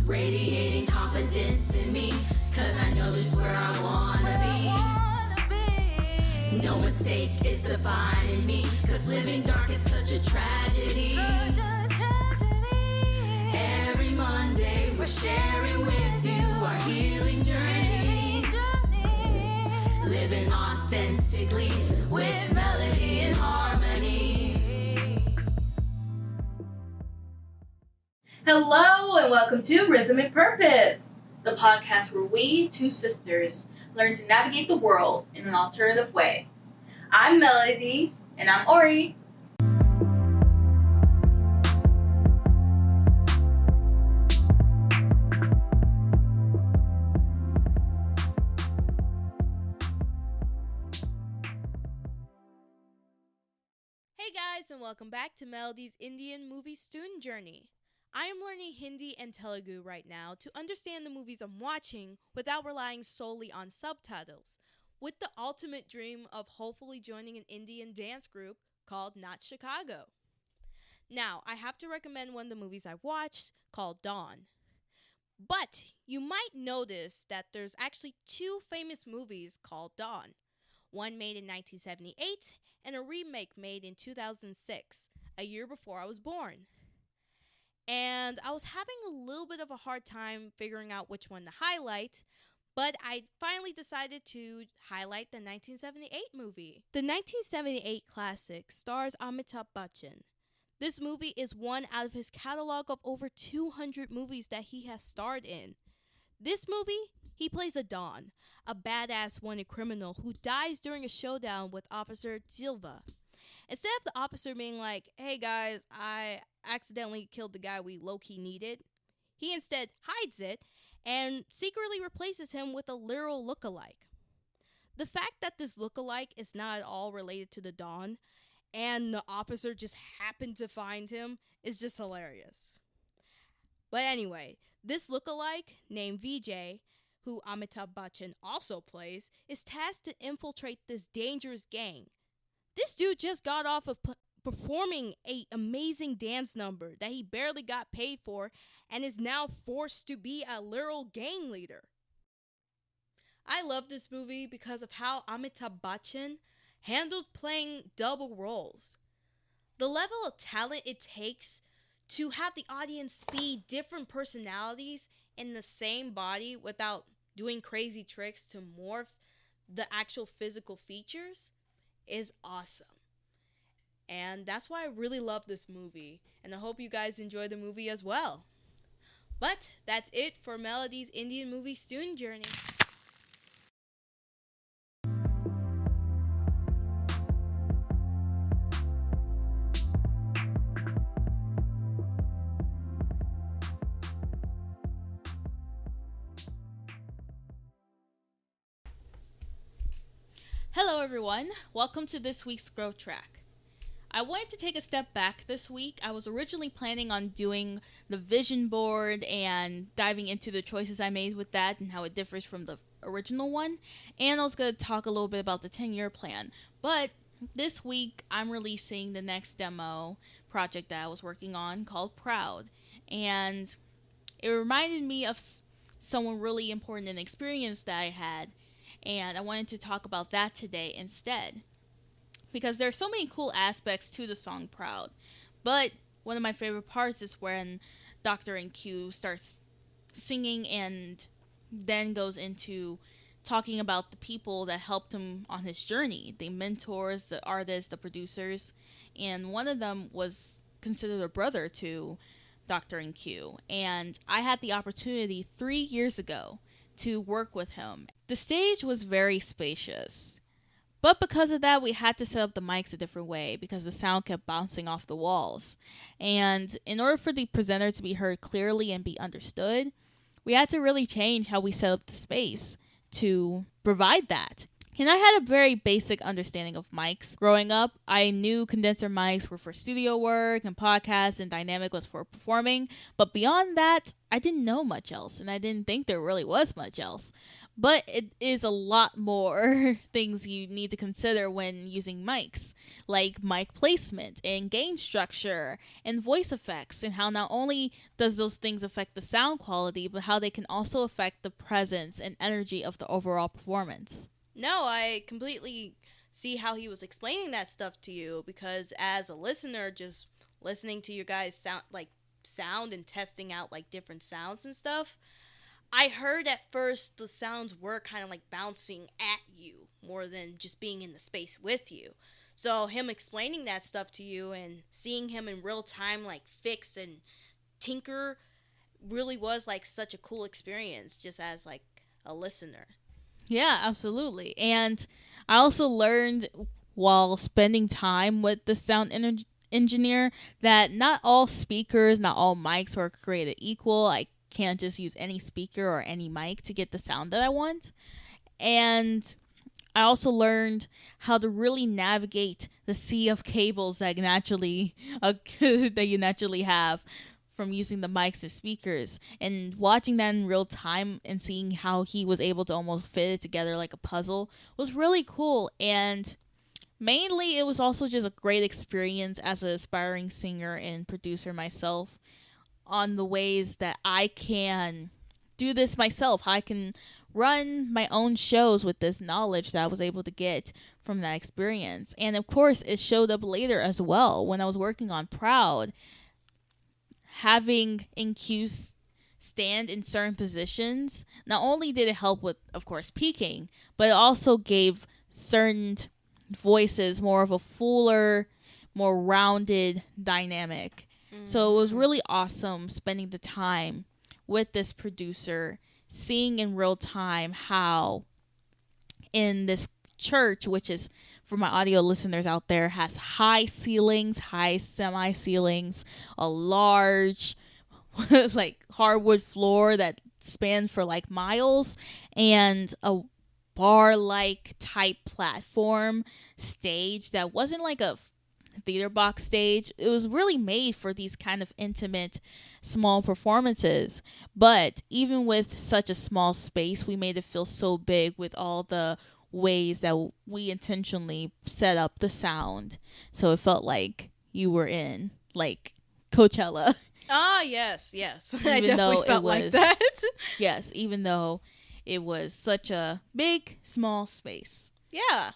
radiating confidence in me, 'cause I know just where I wanna be. No mistakes is defining me, 'cause living dark is such a tragedy. Every Monday we're sharing with you our healing journey, living authentically with melody and harmony. Hello and welcome to Rhythm and Purpose, the podcast where we, two sisters, learn to navigate the world in an alternative way. I'm Melody. And I'm Ori. Hey guys, and welcome back to Melody's Indian movie student journey. I am learning Hindi and Telugu right now to understand the movies I'm watching without relying solely on subtitles, with the ultimate dream of hopefully joining an Indian dance group called Not Chicago. Now, I have to recommend one of the movies I watched called Dawn. But you might notice that there's actually two famous movies called Dawn. One made in 1978 and a remake made in 2006, a year before I was born. And I was having a little bit of a hard time figuring out which one to highlight, but I finally decided to highlight the 1978 movie. The 1978 classic stars Amitabh Bachchan. This movie is one out of his catalog of over 200 movies that he has starred in. This movie, he plays a Don, a badass wanted criminal who dies during a showdown with Officer Silva. Instead of the officer being like, hey guys, I accidentally killed the guy we low-key needed, he instead hides it and secretly replaces him with a literal lookalike. The fact that this lookalike is not at all related to the Don, and the officer just happened to find him, is just hilarious. But anyway, this lookalike, named Vijay, who Amitabh Bachchan also plays, is tasked to infiltrate this dangerous gang. This dude just got off of performing an amazing dance number that he barely got paid for and is now forced to be a literal gang leader. I love this movie because of how Amitabh Bachchan handled playing double roles. The level of talent it takes to have the audience see different personalities in the same body without doing crazy tricks to morph the actual physical features is awesome. And that's why I really love this movie, and I hope you guys enjoy the movie as well. But that's it for Melody's Indian movie student journey. Hello everyone, welcome to this week's Growth Track. I wanted to take a step back this week. I was originally planning on doing the vision board and diving into the choices I made with that and how it differs from the original one. And I was going to talk a little bit about the 10-year plan. But this week I'm releasing the next demo project that I was working on called Proud. And it reminded me of someone really important and experienced that I had. And I wanted to talk about that today instead. Because there are so many cool aspects to the song Proud. But one of my favorite parts is when Dr. and Q starts singing and then goes into talking about the people that helped him on his journey. The mentors, the artists, the producers. And one of them was considered a brother to Dr. and Q. And I had the opportunity 3 years ago to work with him. The stage was very spacious, but because of that, we had to set up the mics a different way because the sound kept bouncing off the walls. And in order for the presenter to be heard clearly and be understood, we had to really change how we set up the space to provide that. And I had a very basic understanding of mics. Growing up, I knew condenser mics were for studio work and podcasts, and dynamic was for performing. But beyond that, I didn't know much else, and I didn't think there really was much else. But it is a lot more things you need to consider when using mics, like mic placement and gain structure and voice effects, and how not only does those things affect the sound quality, but how they can also affect the presence and energy of the overall performance. No, I completely see how he was explaining that stuff to you, because as a listener, just listening to you guys sound and testing out like different sounds and stuff, I heard at first the sounds were kind of like bouncing at you more than just being in the space with you. So him explaining that stuff to you and seeing him in real time like fix and tinker really was like such a cool experience just as like a listener. Yeah, absolutely. And I also learned while spending time with the engineer that not all speakers, not all mics are created equal. I can't just use any speaker or any mic to get the sound that I want. And I also learned how to really navigate the sea of cables that you naturally have from using the mics and speakers, and watching that in real time and seeing how he was able to almost fit it together like a puzzle was really cool. And mainly it was also just a great experience as an aspiring singer and producer myself, on the ways that I can do this myself, how I can run my own shows with this knowledge that I was able to get from that experience. And of course, it showed up later as well when I was working on Proud. Having NQs stand in certain positions, not only did it help with, of course, peaking, but it also gave certain voices more of a fuller, more rounded dynamic. So it was really awesome spending the time with this producer, seeing in real time how in this church, which is, for my audio listeners out there, has high ceilings, high semi ceilings, a large like hardwood floor that spanned for like miles, and a bar like type platform stage that wasn't like a theater box stage. It was really made for these kind of intimate small performances. But even with such a small space, we made it feel so big with all the ways that we intentionally set up the sound, so it felt like you were in like Coachella. Ah, yes. I Even though definitely felt it like was that. Yes, even though it was such a big small space. Yeah.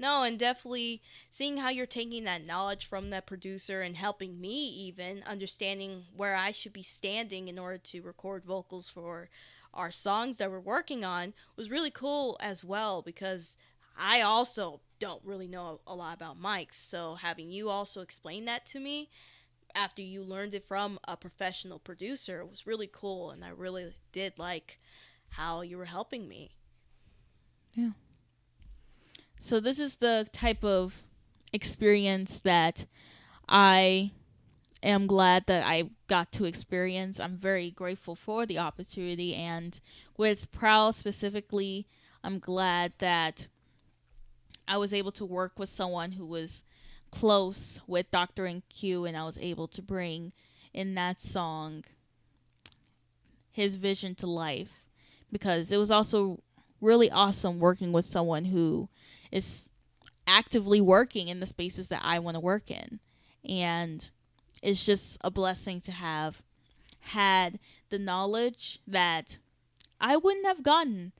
No, and definitely seeing how you're taking that knowledge from that producer and helping me even understanding where I should be standing in order to record vocals for our songs that we're working on was really cool as well, because I also don't really know a lot about mics. So having you also explain that to me after you learned it from a professional producer was really cool, and I really did like how you were helping me. Yeah. So this is the type of experience that I am glad that I got to experience. I'm very grateful for the opportunity, and with Prowl specifically, I'm glad that I was able to work with someone who was close with Dr. NQ, and I was able to bring in that song his vision to life, because it was also really awesome working with someone who is actively working in the spaces that I want to work in. And it's just a blessing to have had the knowledge that I wouldn't have gotten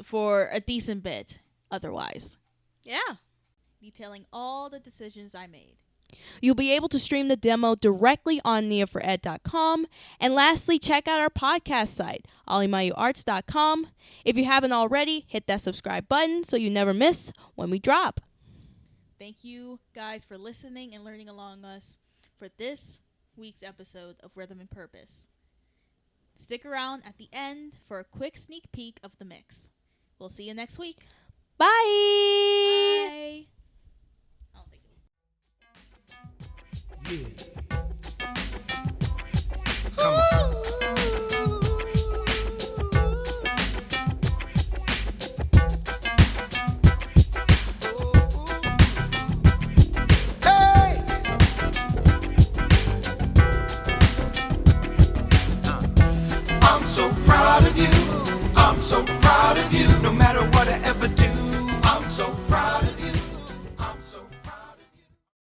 for a decent bit otherwise. Yeah. Detailing all the decisions I made. You'll be able to stream the demo directly on neafored.com. And lastly, check out our podcast site, olimayuarts.com. If you haven't already, hit that subscribe button so you never miss when we drop. Thank you guys for listening and learning along us for this week's episode of Rhythm and Purpose. Stick around at the end for a quick sneak peek of the mix. We'll see you next week. Bye. Bye. I don't think Yeah.